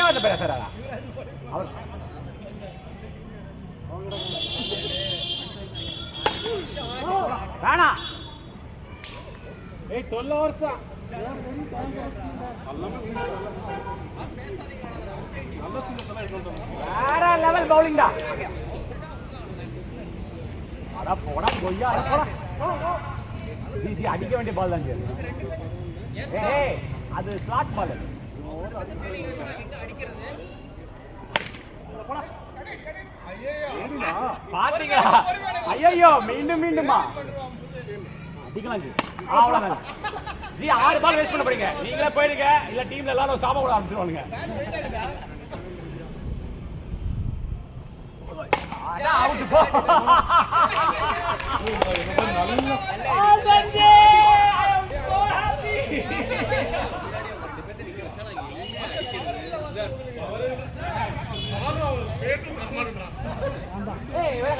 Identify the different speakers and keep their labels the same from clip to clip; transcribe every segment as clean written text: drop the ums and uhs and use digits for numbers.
Speaker 1: கெட்ட பேசுறாரா அவர் வேணா 12 வருஷம் வேற லெவல் பவுலிங் தான். அட போடா கொய்யா போடா ஜி அடிக்க வேண்டிய பால் தான். ஏய் அது ஸ்லாட் பால். பாத்தீங்களா? ஐயோ மீண்டும் மீண்டுமா அடிக்கலாம் ஜி. அவ்வளவுதான் ஜி. 6 பால் வேஸ்ட் பண்ண போறீங்க. நீங்களே போயிடுங்க, இல்ல டீம்ல எல்லாரும் சாப கூட ஆரம்பிச்சிருவானுங்க. அவுட் போ.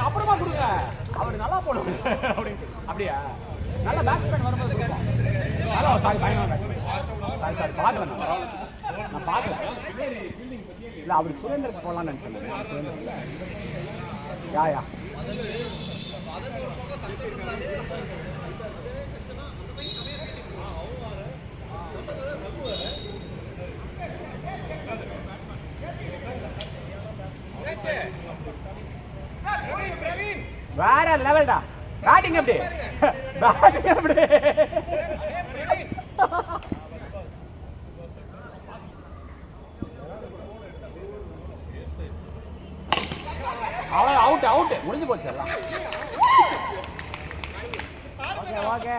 Speaker 1: அப்புறமா கொடுங்க, அவரு நல்லா போடுவாங்க. அப்படியா? நல்ல பேட்ஸ்மேன் வரும்போது சாரி பார்க்கல, நான் பார்க்கல. இல்லை அவர் சுரேந்தருக்கு போடலான்னு நினைச்சேன். யா வேற லெவல்டா. பேட்டிங் எப்படி? பேட்டிங் எப்படி? அவுட் அவுட் முடிஞ்சு போச்சு எல்லாம். ஓகே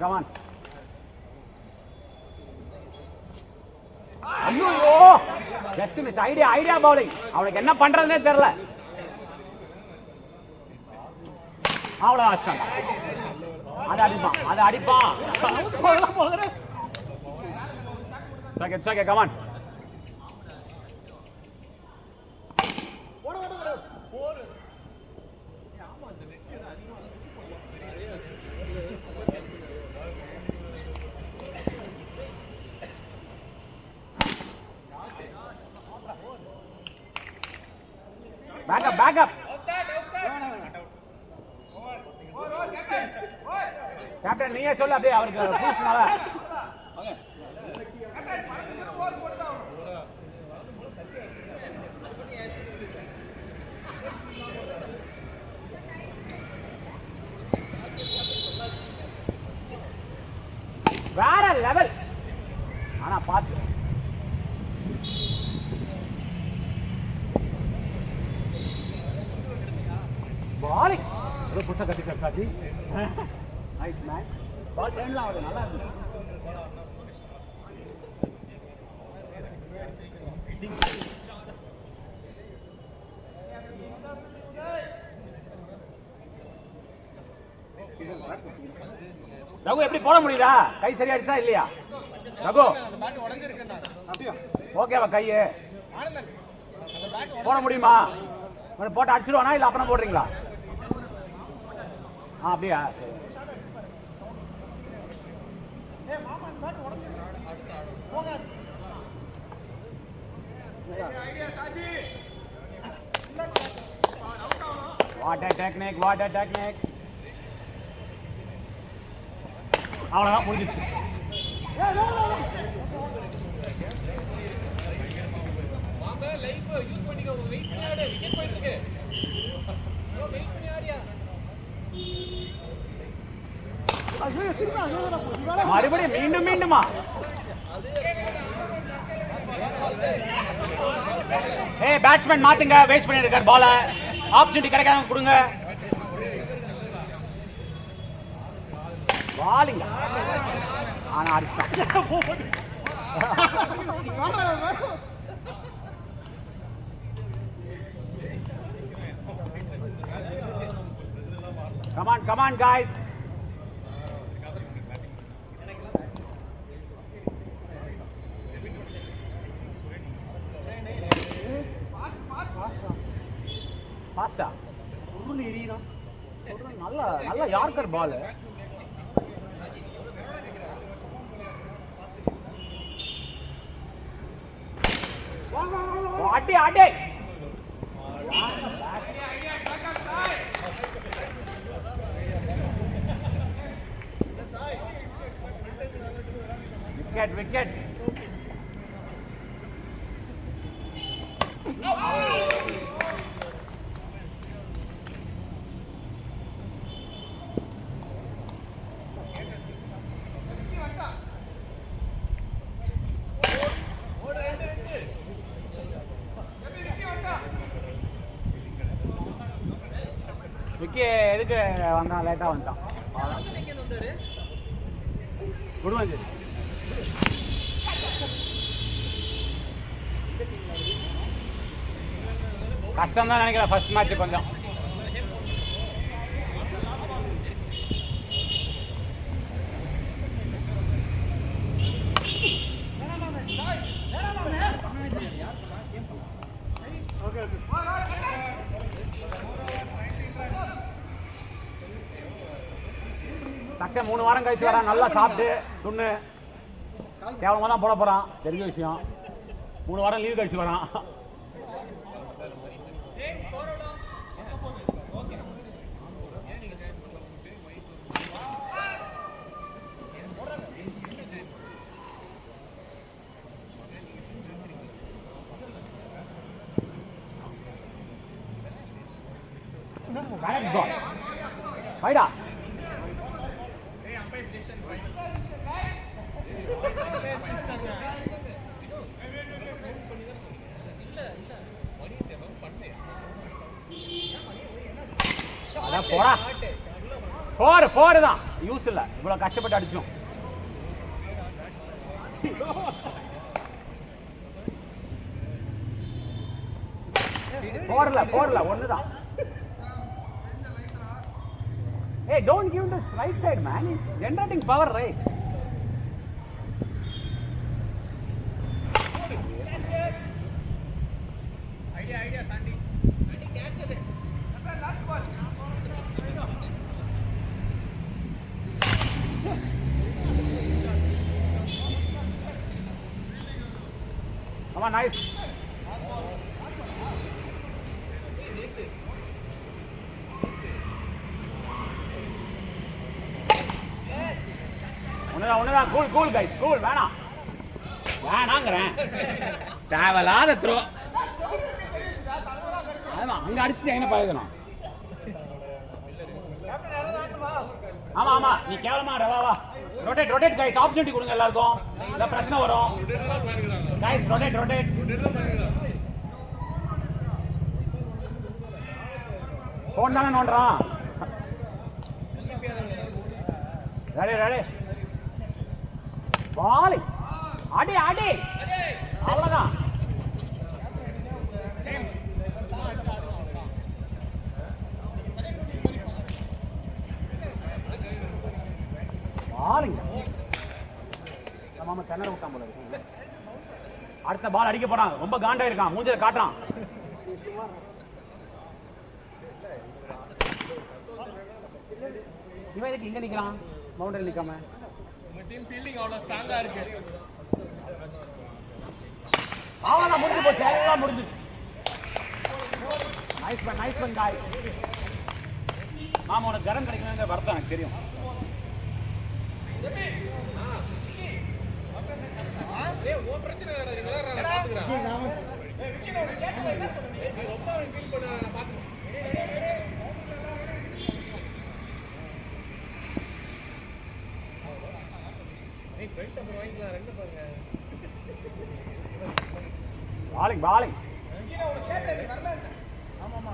Speaker 1: come on ஐயோ ஜஸ்ட் மிஸ். Idea bowling. அவனுக்கு என்ன பண்றதுனே தெரியல. அவ்வளவு கஷ்டம். அது அடிப்பான். Okay come on. Back up. Captain நீயே சொல்ல, அப்படியே அவருக்கு பூஸ்ட்னால. வேற லெவல். ஆனா பாத்து பாலிங் ஒரு புஷ கட்டிட்டா ஜி. Nice man. பால் டைம்ல ஆகுது, நல்லா இருக்கு. ரகு எப்படி போட முடியுதா? கை சரியாயிடுச்சா இல்லையா ரகு? ஓகேவா கையே போட முடியுமா? போட்டு அடிச்சிருவானா இல்ல அப்புறம் போடுறீங்களா? அப்படியா? What a technique, what a technique. அவ்வளவுதான் முடிஞ்சிச்சு. வாங்க லைஃப் யூஸ் பண்ணிக்கோ. வெயிட் பண்ணி ஆடு. விக்கெட் போயிட்டு இருக்கு. ப்ரோ வெயிட் பண்ணி ஆடியா. மறுபடியும் மீண்டுமா? ஏய் பேட்ஸ்மேன் மாத்துங்க. வேஸ்ட் பண்ணிட்டு இருக்கார் பால. ஆப்பர்ச்சுனிட்டி கிடைக்காம கொடுங்க. பாலிங் ஆனா அடிச்சான். Come on, guys. Fast. நல்ல யார்கர் பால். அடி விக்கெட் விக்கி எதுக்கு வந்தான்? லேட்டாக வந்தான். குடுவாஞ்சேரி கஷ்டம் தான் நினைக்கிறேன் ஃபர்ஸ்ட் மேட்ச் கொஞ்சம். தக்ஷன் 3 வாரம் கழிச்சு வரான். நல்லா சாப்பிட்டு துண்ணு கேவலமாக தான் போட போகிறான். தெரிஞ்ச விஷயம். 3 வாரம் லீவ் கழிச்சு வரான். வைடா போடா. 4 தான். யூஸ் இல்ல. இவ்வளவு கஷ்டப்பட்டு அடிச்சோம். போடல ஒண்ணுதான். Hey, don't give this right side, man. He's generating power, right? Idea, Sandy. Catch it. Last ball. Come on, nice. ஒண்ணுதான். Cool guys, cool. வேணாங்கிறேன். தேவையில்லாத த்ரோ. அங்க அடிச்சுட்டு என்ன பழகணும்? ஆமா நீ கேவலமா ரவாவா. Rotate guys. ஆப்பர்ச்சுனிட்டி கொடுங்க எல்லாருக்கும். இல்ல பிரச்சனை வரும். Guys rotate. போன் தானே நோண்டுறான். ரெடி பால். அடி அவ்வளவுதான். பாலுங்க. நம்ம கிணற விட்டான் போல இருக்கு. அடுத்த பால் அடிக்க போறான். ரொம்ப காண்டா இருக்கான். மூஞ்சில காட்டுறான். இவன் இதுக்கு இங்க நிக்கிறான். பவுண்டரி நிக்காம. உங்க டீம் ஃபீல்டிங் அவ்வளவு ஸ்ட்ராங்கா இருக்கு. ஆவனா முடிஞ்சு போச்சு. எல்லாம் முடிஞ்சு. Nice one guys. மாமா உனக்கு கரம் கிடைக்கணும்ங்கற வருத்தம் எனக்கு தெரியும். ஓ பிரச்சனை இல்லடா. நீ விளையாடுறத பாத்துக்கறேன். விக்கி நான் கேட்கல. என்ன சொல்றீங்க? நீ ரொம்ப அவனை ஃபீல் பண்ண நான் பாத்துக்கறேன். ஏய் ஃப்ரண்ட் அப்புறம் வாங்கிக்கலாம். ரெண்டு பாருங்க. பாலிங். விக்கி நான் உனக்கு கேட்டேன். நீ வரல. ஆமாமா.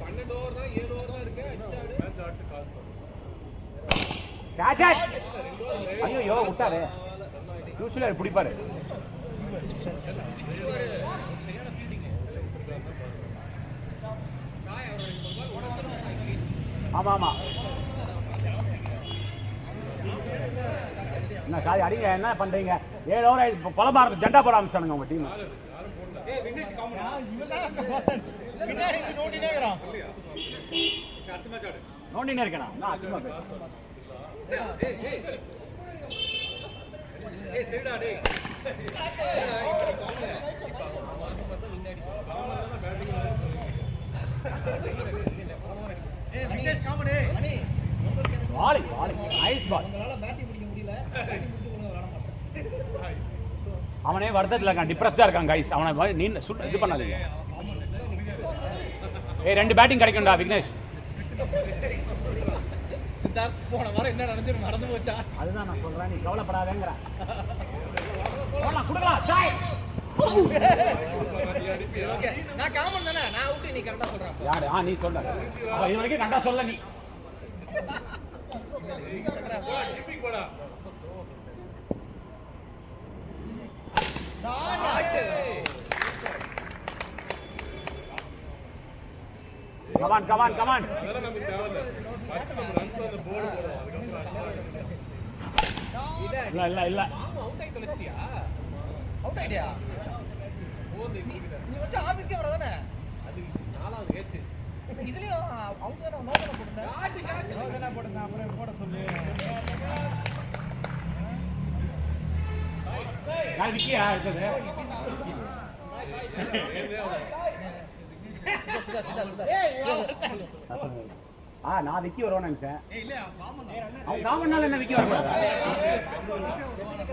Speaker 1: 12 ஓவர் தான் 7 ஓவர் தான் இருக்கு. அடிச்சாடு. மேட்ச் ஆட்டு கால் பண்ணு. கேட்ச். ஐயோ விட்டாரு. யூசுவலா பிடிப்பாரு. சரியான ஃபீல்டிங். சாய் அவரோட பால் உடசரமா சாய். ஆமா ஆமா. என்ன சாரி அடிங்க, என்ன பண்றீங்க? 7 ஓவர் ஆயிடுச்சு. கொலமா இருக்கு, ஜெண்டா போட ஆரம்பிச்சானுங்க உங்க டீம். நோண்டினே இருக்கேனா? நான் சும்மா அவனே வருத்தத்தில் இருக்கான், டிப்ரெஸ்டா இருக்கான் கைஸ். அவனை நீ இது பண்ணாதீங்க. 2 பேட்டிங் கிடைக்கும்டா விக்னேஷ். போன வாரம் என்ன நடந்துச்சு மறந்து போச்சா? அதுதான் நான் சொல்றேன், நீ கவலைப்படாதேங்கற. கொடுக்கலாம் சாய். ஓகே, நான் காமன் தானே, நான் அவுட், நீ கரெக்ட்டா சொல்ற. யாரு? நீ சொல்ற. அப்ப இது வரைக்கும் கரெக்ட்டா சொல்ல நீ. டிப்பிங் போடா. Come on. இல்ல. அவுட் ஆயிட்டு லிஸ்டியா? அவுட் ஆயிட்டியா? நீ வந்து ஆபீஸ்க்கே வரதானே? அது 4வது கேட்ச். இதுலயும் அவுட் தான நோட்டன போடுறேன். நோட்டன போடுறேன், அப்புறம் போட சொல்லு. நான் விக்கியா இருக்குது. நான் விக்கி வருவான்னு நினைச்சேன். அவன் காமன்னால என்ன விக்கி வரக்கூடாது?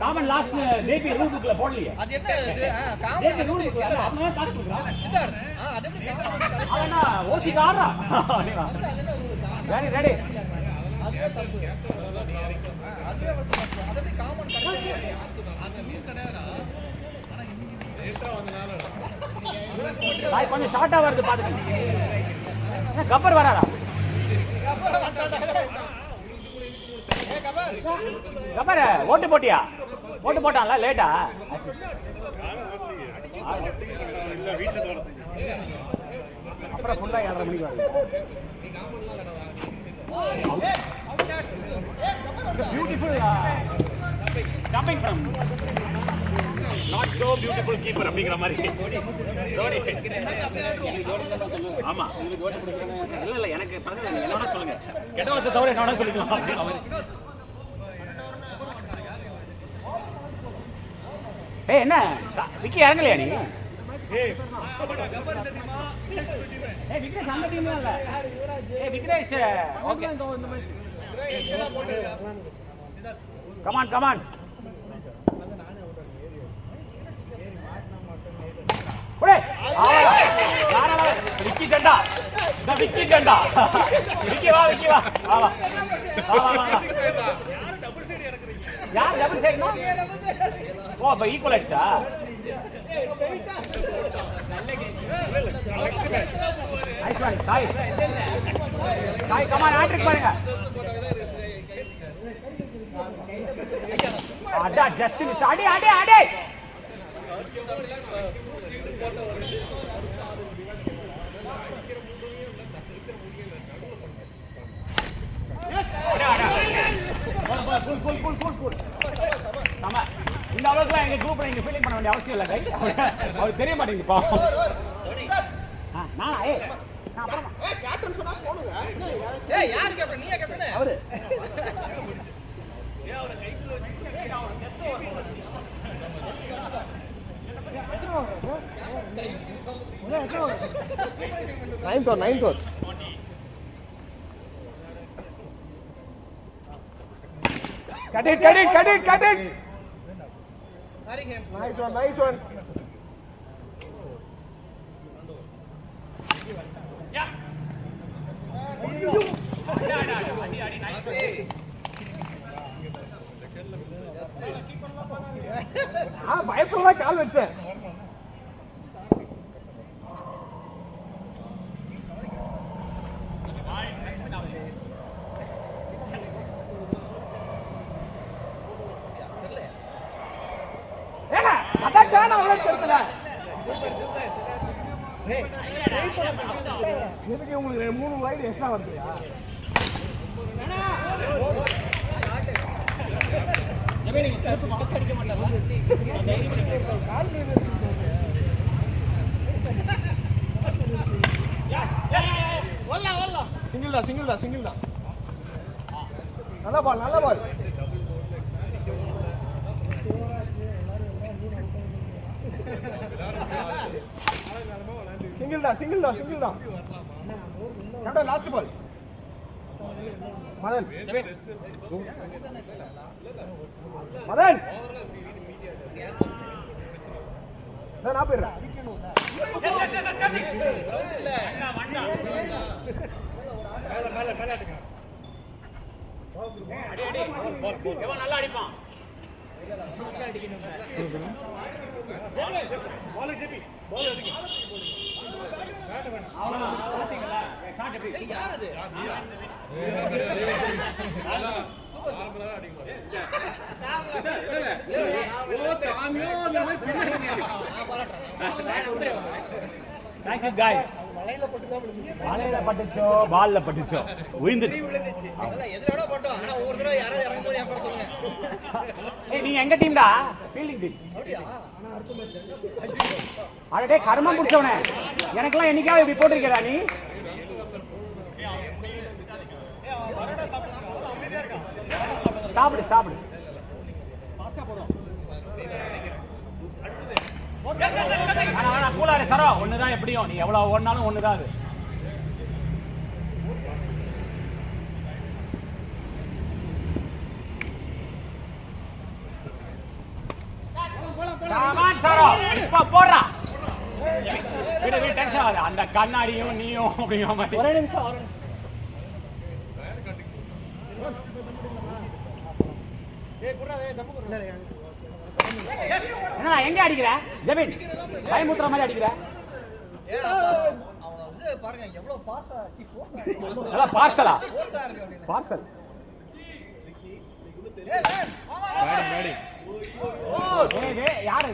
Speaker 1: காமன் லாஸ்ட் ஜேபி ரூல் புக்ல போடலையே. அது என்ன இது? காமன் ரூல் புக்ல அவன் காசு கொடுக்குறான். சித்தார்த் அது எப்படி காமன்? அவனா ஓசி காரா? ரெடி. அதுவே தப்பு. அதுவே வந்து அது எப்படி காமன் கிடையாது? அந்த ரூல் கிடையாதுடா. ஆனா இன்னைக்கு லேட்டா வந்தனாலடா. பாய் கொஞ்சம் ஷார்ட்டா வருது பாத்துங்க. கப்பர் வராரா? கப்பர் ஓட்டு போட்டியா? ஓட்டு போட்டான்ல லேட்டா? அப்புறம் ஃபுல்லா 7:30 மணிக்கு வருது. Beautiful jumping from not so beautiful keeper அப்படிங்கிற மாதிரி தோனி. ஆமா இல்ல எனக்கு பரவாயில்லை, நீங்க என்ன சொல்லுங்க, கெட்ட வார்த்தை தவிர என்ன சொல்லிக்கலாம் அப்படிங்கிற மாதிரி. என்ன விக்கி இறங்கலையா நீ? விக்னேஷ் அந்த டீம் இல்ல. விக்னேஷ் ஓகே. கமான் விக்கி ஜெண்டா. விக்கி வா. யார் டபுள் சைடுனா? ஓ அப்ப ஈக்குவல் ஆயிடுச்சா? Nice one Sai. Come on hat-trick பாருங்க. அடா ஜஸ்ட் மிஸ். அடி. இந்த அளவுக்கு எங்க குரூப்ல நீங்க ஃபீலிங் பண்ண வேண்டிய அவசியம் இல்லை. அவருக்கு தெரிய மாட்டேங்குது பாவம். கேப்டன் சொன்னா போடுங்க. யாரு கேப்டன்? நீயா கேப்டன்? அவரு. அவரை கைக்குள்ள வச்சிருக்கீங்க. அவரை கெத்த வரணும். Ninth over. Cut it. Sorry game. Nice one. Yeah. Adi, nice one. பயப்படல கால் வச்சேன். அதான் அவ்வளோ தெரியல. எதுக்கு உங்களுக்கு 3 வைடு எக்ஸ்ட்ரா வருதுயா? நீங்க திருப்பி மனசு அடிக்க மாட்டாரா? சிங்கிள் தான் நல்ல பால் சிங்கிள் தான் லாஸ்ட் பால் மதன் நான் போயிடுறேன் நல்லா அடிப்பான் Thank you guys. வலையில பட்டுச்சோ பால்ல பட்டுச்சோ விழுந்துச்சு. எதுலடா போட்டோம் ஆனா ஒவ்வொரு தடவை யாராவது இறங்கும் போது என் பேர் சொல்லுங்க. ஏய் நீ எங்க டீம்டா? Fielding team. அப்படியே அடடே கர்மம் புடிச்சவனே. எனக்கெல்லாம் என்னைக்காவது இப்படி போட்டுறியடா நீ? சாப்பிடு பாஸ்டா போறோம். ஆனா கூலாரு சரோ ஒண்ணுதான் எப்படியும் நீ எவ்வளவு ஓடினாலும் ஒண்ணுதான் அது. போடுறா அந்த கண்ணாடியும் நீயும் அப்படிங்கிற மாதிரி. ஒரே நிமிஷம் என்ன எங்க அடிக்கிற ஜமீன் பயமுத்துற மாதிரி அடிக்கிற? பாருங்க எவ்வளவு பார்சலா பார்சல் யாரு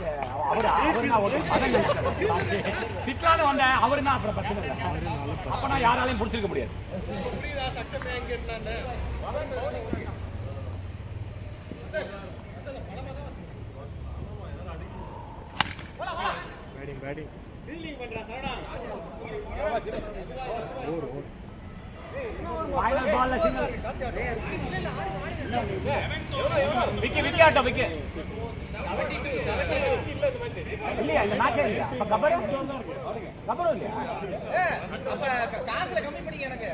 Speaker 1: திட்டான வந்த அவருன்னா அப்புறம் பிரச்சனை இல்லை. அப்ப நான் யாராலையும் பிடிச்சிருக்க முடியாது. ஃபைனல் பால்ல சிங்கிள் விக்கி ஆட்டோ விக்கி 72 இல்லையா இந்த மேட்ச் இல்லையா? அப்ப கபரும் இல்லையா? அப்ப காசுல கம்மி பண்ணிங்க எனக்கு.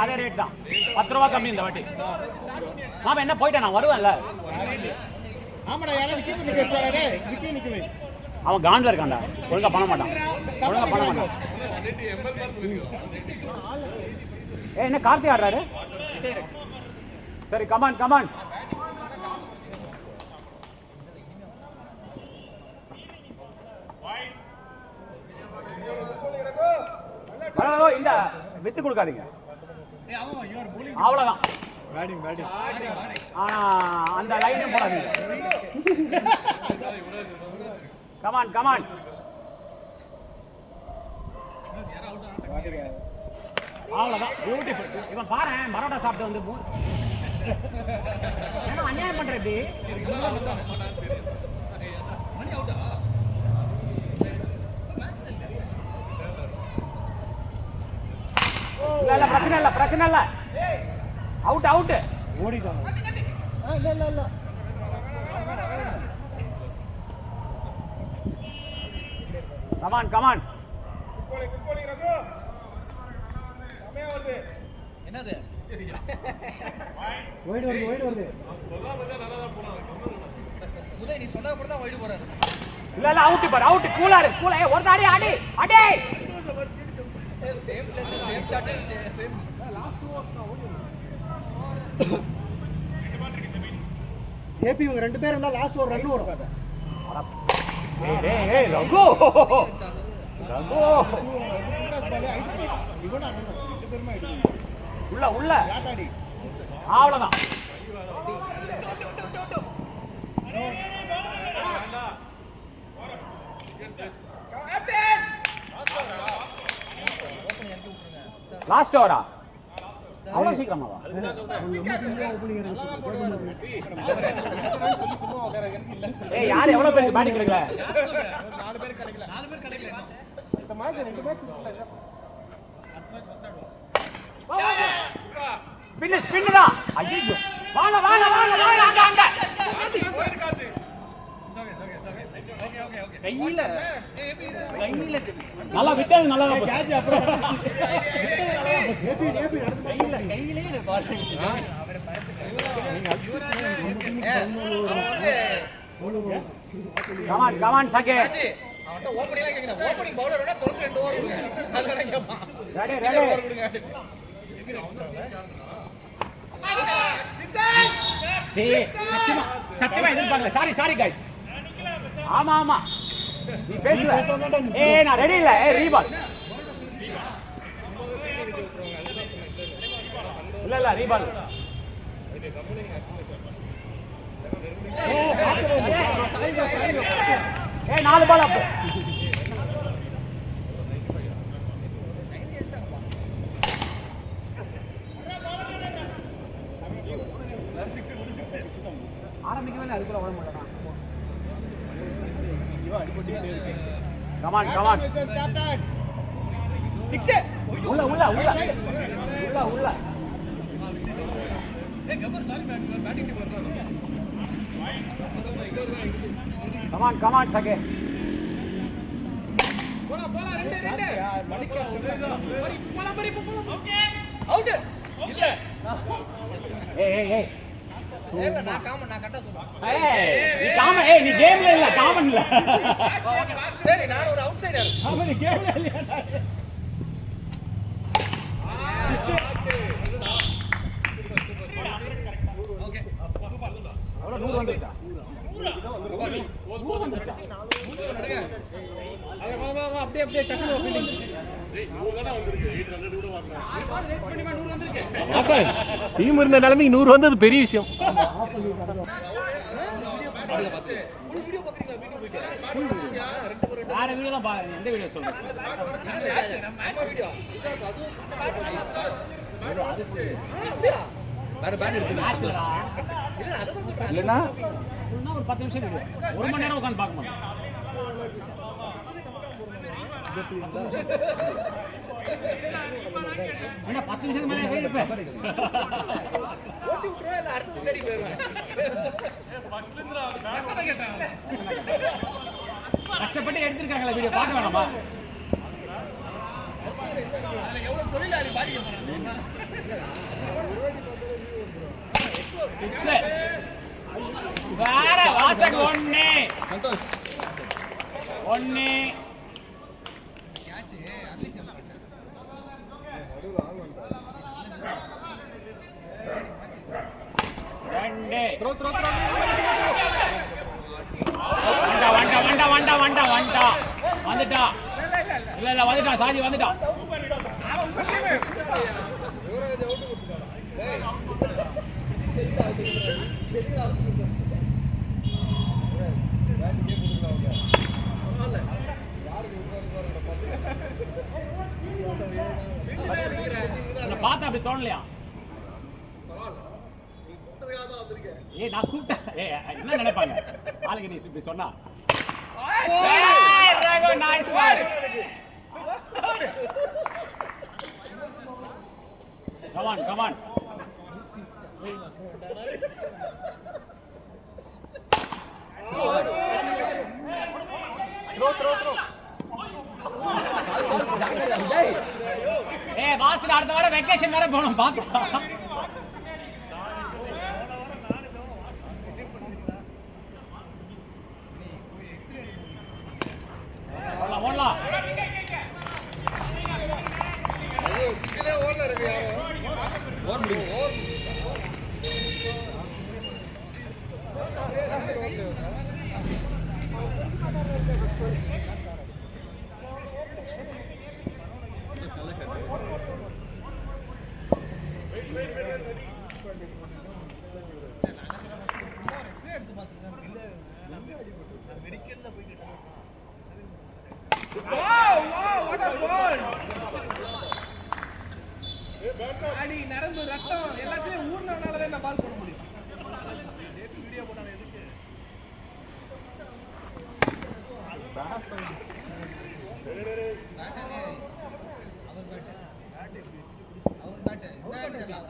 Speaker 1: அதே ரேட் தான் 10 ரூபா கம்மி இந்த வாட்டி. மாமா என்ன போயிட்டேன் நான் வருவேன்ல. அவன் காண்டில் இருக்கான்டா ஒழுங்கா பண்ண மாட்டான். என்ன கார்த்தி ஆடுறாரு? சரி கமான் இந்த வித்து கொடுக்காதீங்க அவ்வளவுதான். ஆனா அந்த லைன் போடாதீங்க. கமான் அவ்வளவுதான். பியூட்டிஃபுல். இவன் பாரு மரோட்டா சாப்பிட்டு வந்து ஏன்னா அநியாயம் பண்ற எப்படி இல்ல பிரச்சனை இல்ல அவுட் ஓடிட்டான். இல்ல கமான் என்னது வைடு வருது நீ சொன்னா கூட தான் வைடு போறாரு. இல்ல அவுட் கூலாரு ஒரு தாடி ஆடி same shot same last 2 overs நான் ஓடி ஜேபி இவங்க ரெண்டு பேர் இருந்தா லாஸ்ட் ஒரு ரன் வரும். ஏய் ரகு உள்ள அவ்வளவுதான். லாஸ்ட் ஓவரா அவ்வளோ சீக்கிரமாவா? ஏய் யார் எவ்வளோ பேருக்கு பேட்டிங் கிடைக்கல? 4 பேர் கிடைக்கல. 4 பேர் கிடைக்கல. இந்த மேட்ச் 2 மேட்ச் இல்ல. ஸ்பின் தான். ஐயோ வாங்க வாங்க வாங்க வாங்க அங்க அங்க. போயிருக்காது. ஓகே. கையில நல்லா விட்டது நல்லா கேட்ச் அப்புறம் கையிலே பாருங்க. கமான் சகே அவன்ட்ட ஓபனிங் எல்லாம் கேக்குறேன். ஓபனிங் பவுலர் வேணா 92 ஓவர் கொடுங்க. அதனால கேட்பான். ரெடி ஓவர் கொடுங்க. சத்தியமா எதிர்பார்க்கல. Sorry guys. ஆமா நீ பேசுற. ஏய் நான் ரெடி இல்ல. ஏய் ரீபால் இல்ல ரீபால். ஏய் 4 பால் அப். ஆரம்பிக்கவே அதுக்குள்ள ஓட மாட்டானா. கமான் 6 உள்ள ஏய் கபர் சாரி பேட்டிங் டீம் வர்றாங்க. கமான் சகே போடா 2 மணிக்கா சொல்றா போலாம் ஓகே அவுட் இல்ல. ஏய் ஏய் நான் கரெக்ட்டா சொல்றேன். நீ காமன். நீ கேம்ல இல்ல காமன் இல்ல. சரி நான் ஒரு அவுட் சைடர். ஆமா நீ கேம்ல இல்ல. Okay super. அவ்வளவு 100 வந்துட்டா. 100 வந்துட்டா. வா அப்படியே டக்குனு ஃபீலிங். டேய் 100 தான வந்திருக்கு. 800 கூட வாங்கலாம். ரேஸ் பண்ணி 100 வந்திருக்கு. ஆசான் டீம் இருந்த நிலைமைக்கு 100 வந்தது பெரிய விஷயம். ஃபுல் வீடியோ பாக்குறீங்களா? வீடியோ போயிட்டு வேற வீடியோலாம் பாருங்க. எந்த வீடியோ சொல்றீங்க? Match video. வேற பேன் எடுத்து மேட்ச்லடா. இல்ல அது இல்லனா ஃபுல்லா ஒரு 10 நிமிஷம் வீடியோ. 1 மணி நேரம் உட்கார்ந்து பார்க்க மாட்டேன். அண்ணா 10 நிமிஷத்துக்கு மேல வெயிட் பண்ணு. ஓட்டி விட்டுறே நான் அடுத்து தேடி போறேன். ஃபர்ஸ்ட்ல இருந்து பேசற கேட்டேன். கஷ்டப்பட்டு எடுத்துட்டாங்கல வீடியோ பார்க்க வேணாமா? அதுல எவ்வளவு தொழிலாளி பாதிக்க போறாங்க. 6 வேற வாசக 1 சந்தோஷ் 1 கேட்ச் அர்லி செல் பண்ணு. நடுவுல ஆன் வந்து 2 த்ரோ வந்துட்டா. இல்ல வந்துட்டா. சாஜி வந்துட்டா. யுவராஜ் அவுட் கொடுத்துட்டான். டேய் பார்த்தா அப்படி தோணலையா? ஏய் நான் கூப்பிட்டேன். என்ன நினைப்பாங்க ஆளுங்க நீ இப்படி சொன்னா? Nice one. Come on throw. வாசல் அடுத்த வாரம் வெக்கேஷன் வேற போகணும் பார்க்கலாம். ஓடலாம் தான் பால் போட முடியும். வீடியோ போட்டாங்க எதுக்கு?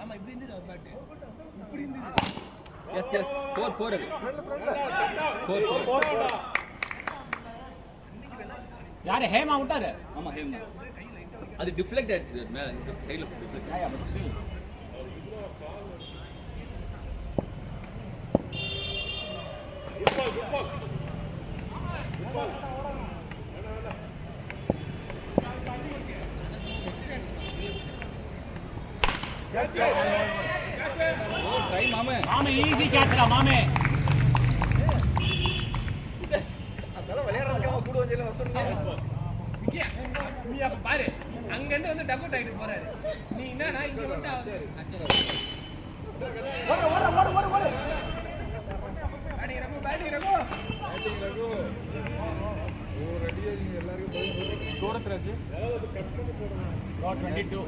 Speaker 1: ஆமா இப்படி இருந்தது அவர் பேட். இப்படி இருந்தது. எஸ் 4 அது. 4
Speaker 2: யாரு ஹேமா விட்டாரு?
Speaker 1: ஆமா ஹேமா. அது டிஃப்ளெக்ட் ஆயிடுச்சு மேல கையில deflect.
Speaker 2: Yeah but still
Speaker 1: try மாமே.
Speaker 2: மாமே ஈஸி கேட்ச்டா மாமே.
Speaker 1: அதெல்லாம் விளையாடுறதுக்காக கூட வந்து எல்லாம் சொன்னீங்க. விக்கியா நீ அப்ப பாரு அங்க இருந்து வந்து டக் அவுட் ஆயிட்டு போறாரு. நீ என்னன்னா இங்க வந்து ஓடு. Batting Raghu batting Raghu. ஓ ரெடியா நீங்க எல்லாரும் போய் ஸ்கோர் எத்தனை? ஏதாவது கட் பண்ணி போடுங்க.
Speaker 2: 22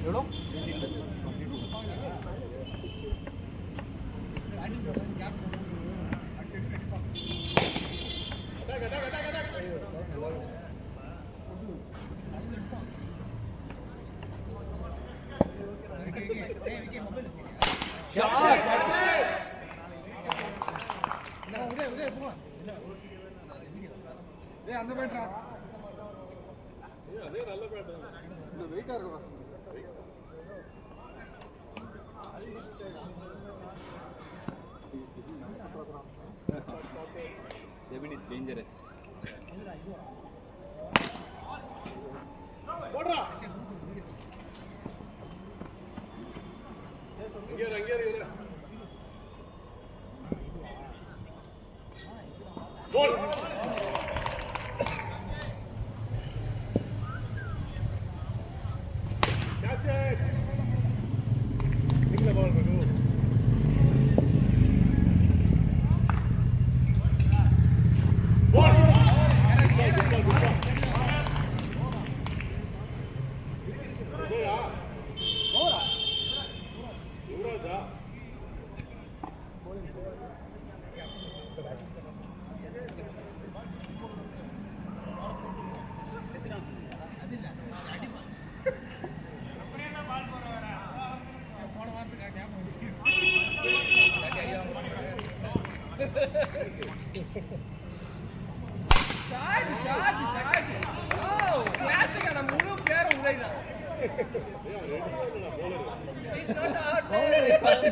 Speaker 2: எவ்வளோ 22
Speaker 1: அந்த பேட்டா அதே நல்ல பேட்டா இந்த வெயிட்டா இருக்கும். Devin is dangerous. போடுறா இங்க கோல் catch it நிக்கல பால் ரகு கோல்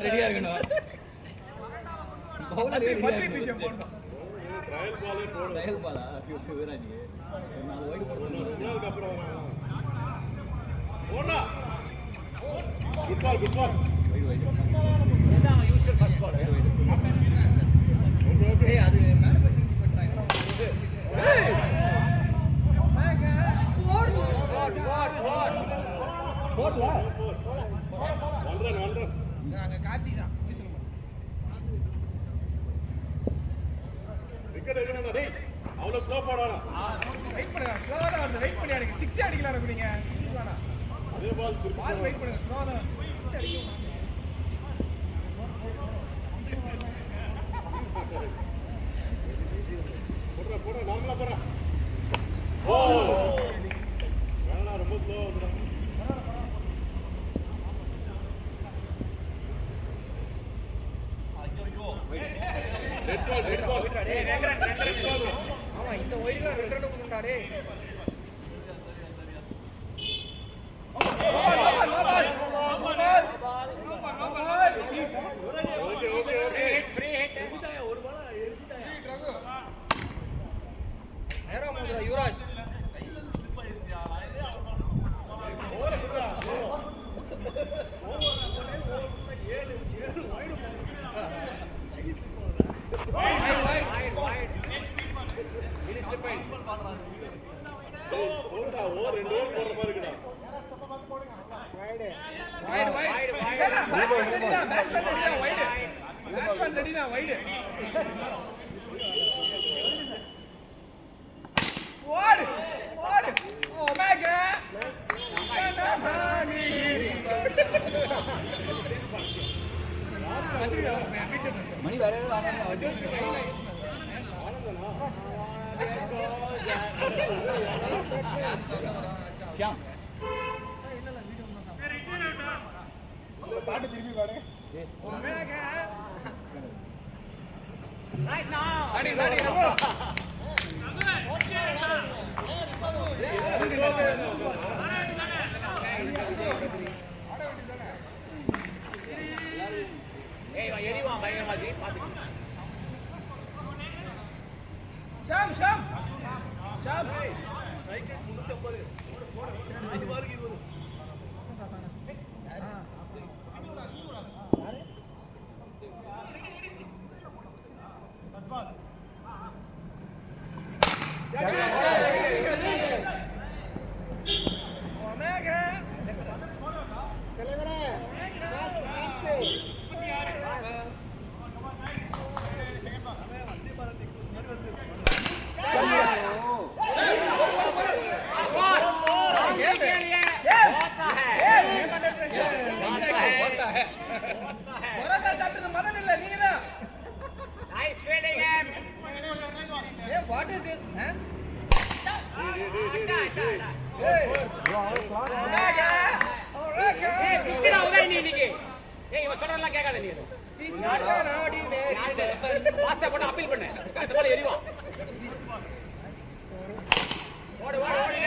Speaker 1: ரெடியா இருக்கணும். பவுலர் பத்தி பிச்சை போடணும். ட்ரையல் பாலே போடு. ட்ரையல் பாலா யுவராஜ் நாலு வைட் போடணும். இன்னொரு அப்புறம் போடா. Good ball. வைட். இதான் யூசுவல் ஃபர்ஸ்ட் பால். வைட். ஏய் அது மேல போய் சிங்கி பண்றாங்க. ஏய் மேக போடு. போடுல. 1 ரன். நாங்க கார்த்தி தான். நீ சொல்லுங்க. விக்கெட் எடுக்கணும்டா டேய். அவ்வளவு ஸ்லோ போடாதடா. வெயிட் பண்ணுங்க. ஸ்லோவா தான் வந்து வெயிட் பண்ணி அடிங்க. 6 அடிக்கலாம் நீங்க. 6 வேணா. அதே பால் வெயிட் பண்ணுங்க. ஸ்லோவா தான் 6 அடிங்க. போடுற நார்மலா போறா. ஓ வேணா ரொம்ப ஸ்லோவா போறா. ரெட் பால் டேய் 2 ரன். ஆமா இந்த ஒயிட்ல 2 ரன் கொடுங்கடா டேய். ஓகே ஃப்ரீ ஹிட் எடுத்துட்டாயா ஒரு பால் எடுத்துட்டாயா ரகு. நேரா மோதுடா யுவராஜ். ஓவர் குடுடா. ஷியாம்
Speaker 3: பாட்டு திருப்பி பாடு.
Speaker 2: Right now.
Speaker 1: அடி
Speaker 2: ஏய் இவன் எரிவான் பயங்கரமாச்சு பாத்துக்க.
Speaker 1: Sham Sham Sham
Speaker 2: Nice fielding him.
Speaker 1: What is this?
Speaker 2: ஏய் 50 தான் உதய் நீ இன்னைக்கு. ஏய் இவன் சொல்றதெல்லாம் கேட்காத நீ அது. ஃபாஸ்டா போட்டு அப்பீல் பண்ணு. அந்த பால் எரிவான். ஓடு ஓடு ஓடு.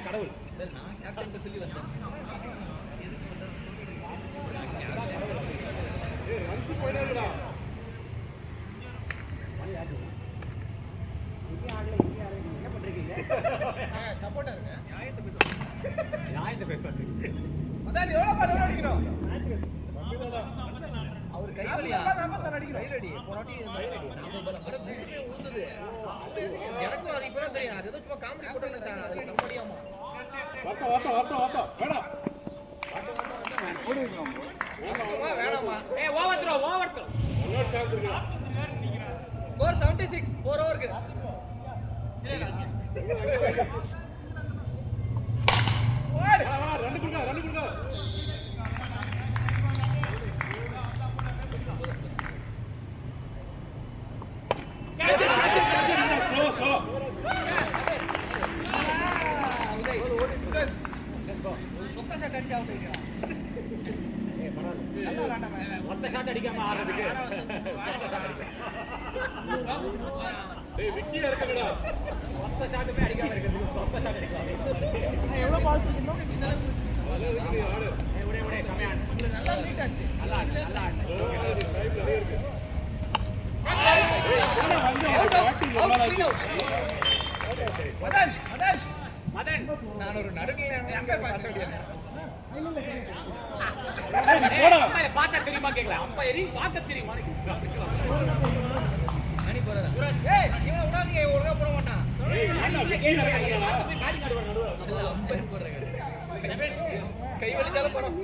Speaker 2: கடவுள்
Speaker 1: நான் கேப்டன் சொல்லி வந்தேன். சப்போர்ட்டா இருங்க.
Speaker 2: நியாயத்தை பேசுவாரு.
Speaker 1: அதான் எவ்வளவு பால் அடிக்கணும். அவர் கைவலியா கைலடி போனாட்டி ஊந்துது. எனக்கும் அது இப்பதான் தெரியும். அது ஏதோ சும்மா காமெடி போட்டு நினைச்சாங்க. அதுல சம்படியாமா வேணாமா.
Speaker 2: ஏய் ஓவர் த்ரோ
Speaker 1: ஸ்கோர் 76 4 ஓவருக்கு.
Speaker 3: ரன் கொடுங்க.
Speaker 2: மொத்த ஷாட் அடிக்காம ஆடுறதுக்கு மொத்த ஷாட்டுமே அடிக்காம இருக்கிறதுக்கு மொத்த ஷாட் அடிக்கலாம்.
Speaker 3: எவ்வளவு பால்
Speaker 2: உடே சமையான்
Speaker 1: நல்லா மீட் ஆச்சு.
Speaker 2: நல்லா மதன்
Speaker 1: நான் ஒரு நடுநிலை
Speaker 2: பார்த்தா தெரியுமா கேட்கலாம். அம்பையரி பார்க்க தெரியுமா
Speaker 1: மணி போறா. ஏய் இவனை விடாதீங்க. ஒழுங்கா போட மாட்டான். அம்பையர் போடுறாங்க. கை வலிச்சாலும் போறோம்.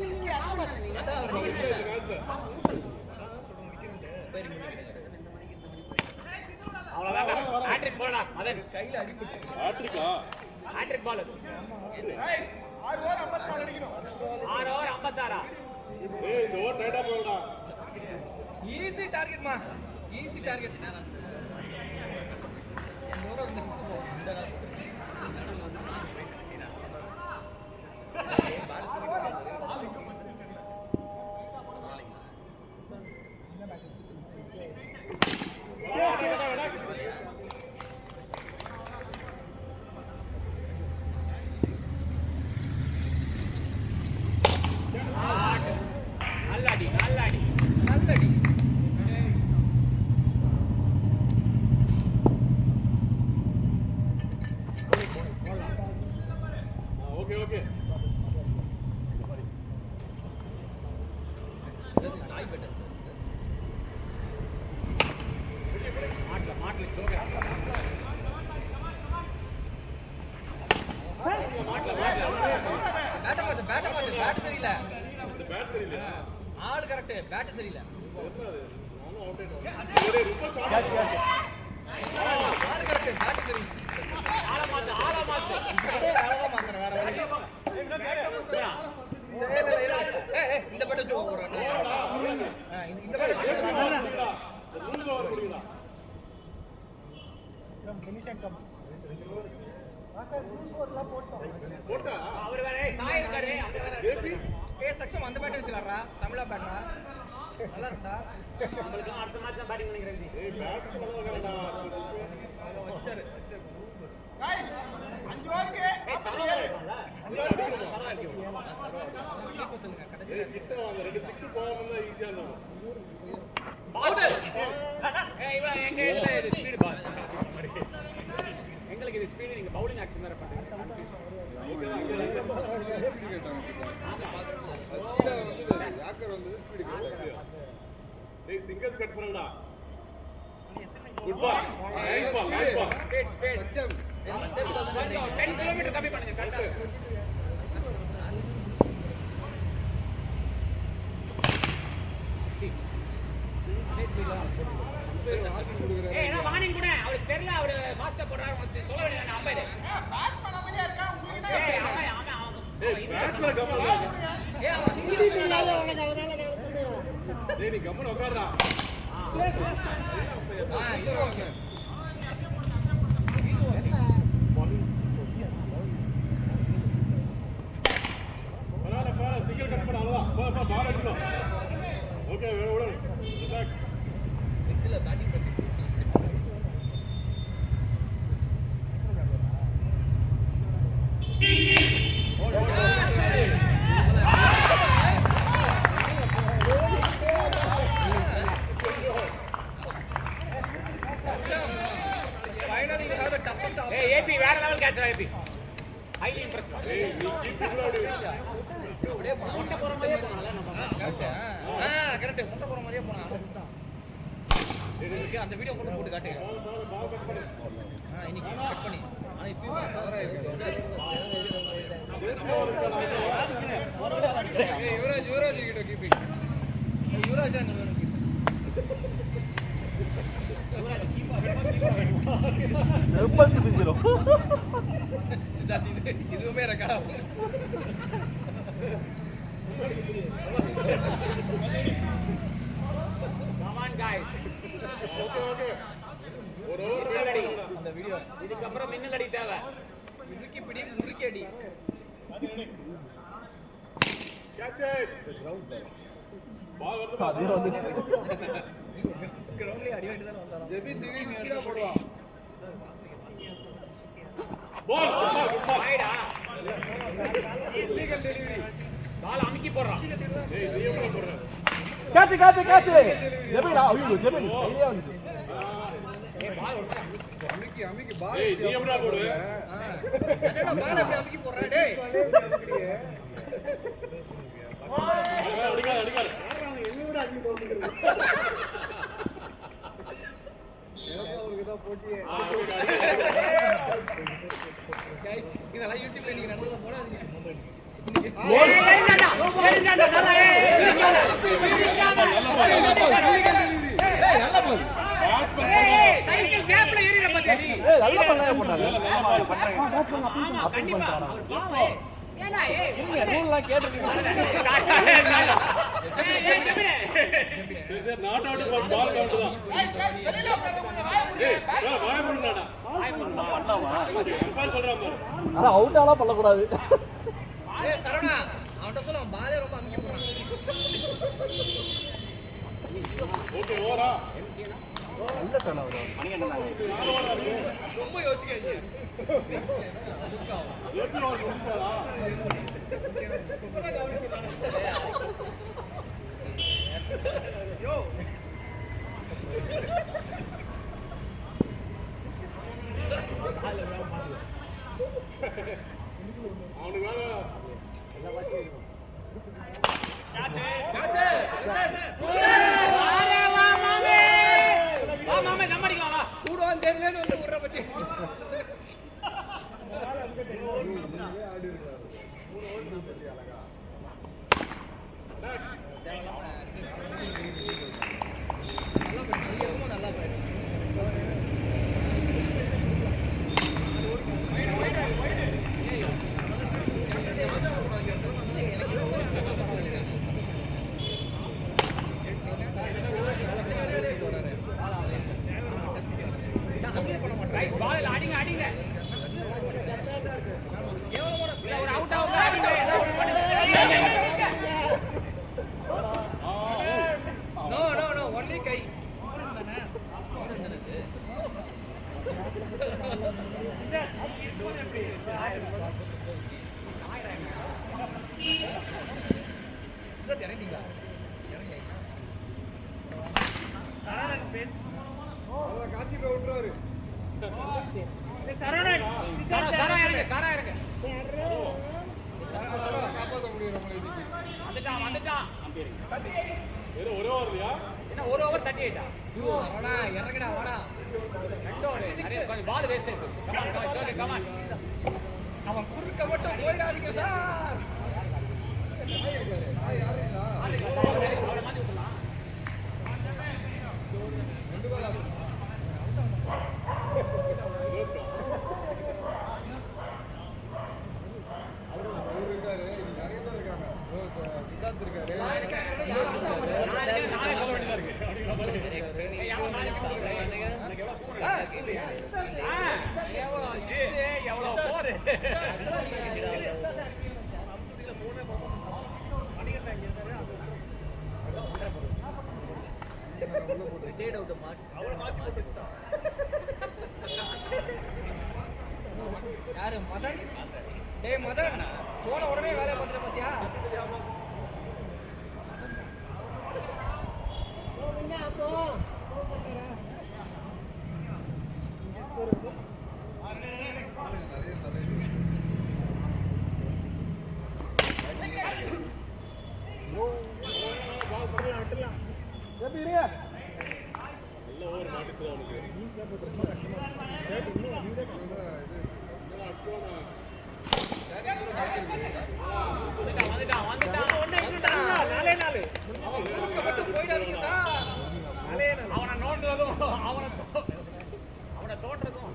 Speaker 1: அதான் அவர் நீங்க சொல்லுங்க.
Speaker 2: அவ்வளவுதான். ஹேட்ரிக் போடா மதன்.
Speaker 1: கையில அடிபட்டு
Speaker 2: ஹேட்ரிக் பால்.
Speaker 3: 6 ஓவர் 54 அடிக்கணும்.
Speaker 2: 6 ஓவர் 56.
Speaker 3: ஏய் இந்த ஓவர் ரைட்டா போடா.
Speaker 1: ஈஸி டார்கெட்மா. Easy target. இந்த ஓவர் வந்து 6 போகும். இந்த சரியில்லை.
Speaker 3: இந்த பேட் சரியில்லையா?
Speaker 1: ஆளு கரெக்ட், பேட் சரியில்லை.
Speaker 3: என்னது? நானும் அவுட் ஆயிட்டேன். ரொம்ப ஷார்ட்.
Speaker 1: ஆளு கரெக்ட், பேட் சரியில்லை.
Speaker 2: ஆள மாத்து
Speaker 1: அழகா மாத்துறேன் வேற வழி. இந்த பேட்டை ஜோ போறேன். இந்த பேட்டை
Speaker 3: ரூல்ல வர முடியுதா? போட்டா
Speaker 2: அவர் வேற சாய் இருக்காரு அந்த வேற
Speaker 3: ஜேபி
Speaker 1: சக்சம் அந்த பேட்டை வச்சுலாரா? தமிழா பேட்டா நல்லா இருந்தா
Speaker 2: உங்களுக்கு அடுத்த மேட்ச் தான் பேட்டிங் பண்ணிக்கிறேன்
Speaker 3: ஏய் பேட் பண்ணலடா.
Speaker 1: வச்சிட்டாரு.
Speaker 3: गाइस 5 ஓவருக்கு
Speaker 2: ஏய் சரவணா இருக்கான்ல சரவணா இருக்கு
Speaker 1: ஸ்லீப்பர் சொல்லுங்க கடைசில.
Speaker 3: ஏய் கிட்ட வாங்க. 2 6 போகாம இருந்தா ஈஸியா இருக்கும்.
Speaker 2: ஏய் இவ எங்க இதுல இது ஸ்பீட் பாஸ் எங்களுக்கு இது ஸ்பீட் நீங்க பவுலிங் ஆக்ஷன் வேற பண்றீங்க
Speaker 3: ஏய் சிங்கிள்ஸ் கட் பண்ணுடா. Good ball. Nice ball. Nice ball.
Speaker 2: Speed
Speaker 1: சக்சம்
Speaker 2: 10 கிலோமீட்டர் கம்மி பண்ணுங்க கரெக்ட்டா ஏய் நான் வார்னிங் கூட அவருக்கு தெரியல அவர் ஃபாஸ்டா போறாரு உங்களுக்கு சொல்ல வேண்டியது அம்பையர் பேட்ஸ் பண்ண மாதிரியா இருக்கா உங்களுக்கு ஏய்
Speaker 3: ஏய் பேட்ஸ்ல கம்மன்.
Speaker 1: ஏய் அவன் இங்கிலீஷ் சொல்லாத.
Speaker 3: டேய் நீ கம்மன் உட்கார்றா.
Speaker 1: இது ஓகே.
Speaker 3: பரவாயில்ல சிங்கிள் கட் பண்ண அவ்வளவுதான். போ பால் அடிச்சுக்கோ. ஓகே விடு. ரிலாக்ஸ்.
Speaker 1: நெக்ஸ்ட்ல பேட்டிங் பண்ணி finally you have the toughest option.
Speaker 2: ஏய் ஏபி வேற லெவல் கேட்சரா ஏபி ஹைலி இம்ப்ரெசிவ்
Speaker 3: ஏய் நீ கீப் பண்ணாடி.
Speaker 1: அப்படியே
Speaker 2: முட்டை போற மாதிரியே போனால நம்ம
Speaker 1: கரெக்ட் முட்டை போற மாதிரியே போனா அவன் அந்த வீடியோ மட்டும் போட்டு காட்டுங்க.
Speaker 3: பால் கட் பண்ணு.
Speaker 1: இன்னைக்கு கட் பண்ணி ஆனா இப்பயும் சவரா யுவராஜ் கிட்ட கீப்பிங் யுவராஜ் சித்தார்த் இதுவுமே record
Speaker 2: come on guys
Speaker 3: okay okay. ஒரு ஓவர்
Speaker 2: ரெடி
Speaker 1: அந்த வீடியோ
Speaker 2: இதுக்கு அப்புறம் மின்னல் அடி தேவை
Speaker 1: முறுக்கி பிடி முறுக்கி அடி
Speaker 3: கேட்ச் இட். பால் வருது.
Speaker 1: கிரவுண்ட்லயே அடி வாங்கிட்டு தான் வந்தாராம். ஜெபி திடீர்னு கீழ போடுவான்.
Speaker 3: Ball good ball.
Speaker 2: ரைடா லீகல் டெலிவரி பால் அமுக்கி போடுறான்
Speaker 3: ஏய் நீ எப்படி போடுற?
Speaker 4: காத்து ஜெபிலா ஐயோ ஜெபில் கையிலே வந்து
Speaker 2: ஏய் பால்
Speaker 3: ஏய் நீ எப்படி போடுற?
Speaker 1: அதேடா பால் அப்படி அமுக்கி போடுறா டேய்.
Speaker 3: அடிக்காத.
Speaker 1: गाइस இதெல்லாம் யூடியூப்ல நீங்க நடந்தத போடாதீங்க.
Speaker 2: சைக்கிள் கேப்ல ஏறிட பாத்தியா நீ
Speaker 4: ஏய் நல்ல பண்ணாய போட்டாங்க
Speaker 2: ஆமா கண்டிப்பா ஏனா ஏய்
Speaker 4: நீங்க ரூல்லாம் கேட்டிருக்கீங்க
Speaker 3: This is not out but ball count தான். ஏய் வாய் மூடுடா.
Speaker 4: பண்ணலாமா
Speaker 3: அம்பையர் சொல்றான் பாரு.
Speaker 4: அட அவுட் ஆனா பண்ண கூடாது
Speaker 1: ஏய் சரவணா அவன்ட்ட சொல்ல அவன் பாலே ரொம்ப அமுக்கி போறான்.
Speaker 3: ஓகே ஓவரா.
Speaker 4: நல்ல டர்ன் ஆகுது
Speaker 1: ரொம்ப யோசிக்காதீங்க.
Speaker 3: AB over முடிச்சாடா.
Speaker 1: யோ
Speaker 3: அவனுக்கு வேற
Speaker 2: வா மாமே நம்ம அடிக்கலாம் வா
Speaker 1: கூடுவான் தெரியலன்னு வந்து உர்ற பத்தி.
Speaker 3: ஏதோ ஒரே ஓவர்லையா
Speaker 2: என்ன ஒரு ஓவர் 38 வாடா இறங்கடா வாடா ரெண்டு ஓவர் நிறைய கொஞ்சம் பால் வேஸ்ட் ஆயிடுச்சு கமான் கமான் சொல்லு கமான் அவன் குறுக்க மட்டும் போயிடாதீங்க சார் அவரை மாத்தி விடலாம் ரெண்டு கோல்
Speaker 1: சித்தார்த் இருக்காரு
Speaker 2: நானே சொல்ல வேண்டியதா இருக்கு எவ்வளவு போரு
Speaker 1: யாரு மதன் டேய் மதன் போன உடனே வேலையை பார்த்துட்டு பாத்தியா
Speaker 3: நல்ல ஓவர் மாட்டிச்சு அவனுக்கு
Speaker 1: போயிடாதீங்க சார்
Speaker 2: அவனை நோண்டுறதும் அவனை தோன்றதும்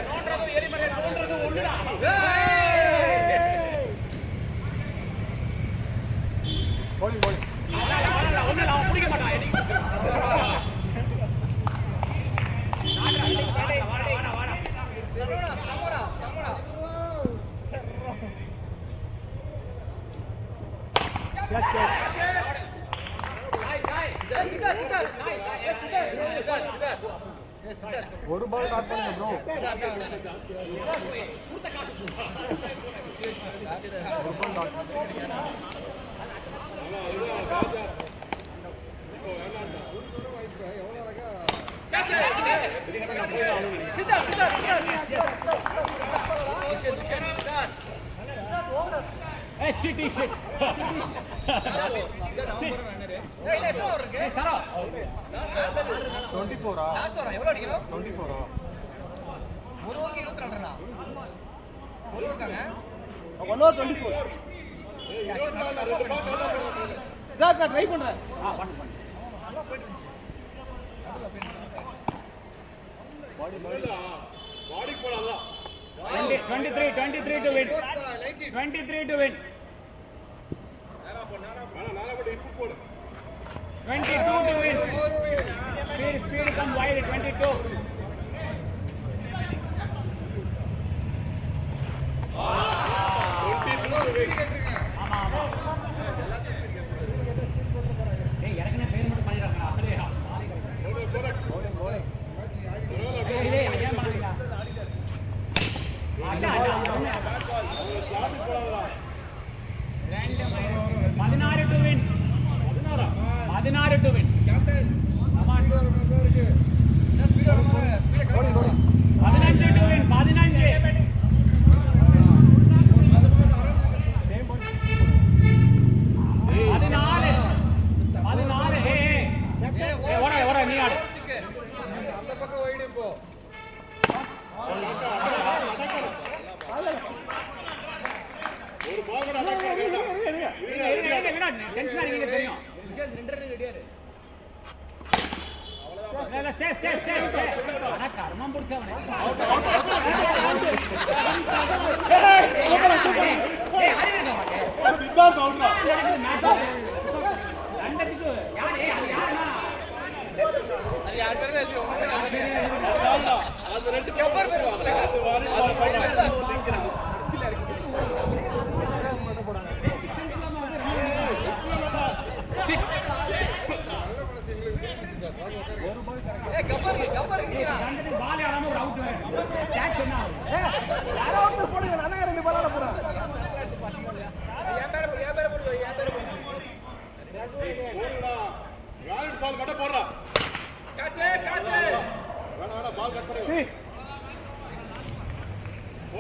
Speaker 2: நோண்டுறதும் எரிமலை தோன்றதும் ஒண்ணுடா ஒண்ணு அவன் பிடிக்க மாட்டான்
Speaker 4: ஒரு பால் ஸ்டார்ட் பண்ணுங்க ப்ரோ
Speaker 1: ட்ரை பண்றேன்
Speaker 3: பாடி போடலாம்
Speaker 2: 23 to win 23 to win
Speaker 3: நானா போடு இப்பு போடு
Speaker 2: 22 to win speed come wide 22 16 to win. Captain. Come on. 15 to win. 15.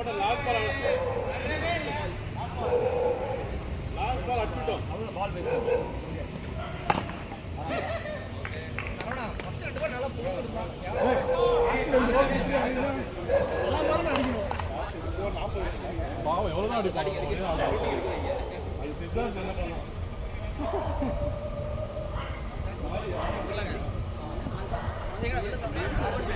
Speaker 3: போட்ட லாஸ்ட் பால் அடிச்சுட்டோம்.
Speaker 2: பால் பேசுறோம்.
Speaker 1: சரவணா ஃபர்ஸ்ட் 2 பால் நல்லா போகுதுடா.
Speaker 3: பாவம் எவ்வளவுதான் அடிப்பாங்க. அது சித்தார்த் என்ன பண்ணலாம்?
Speaker 1: சொல்லுங்க. நீங்க வெளில சாப்பிடுங்க.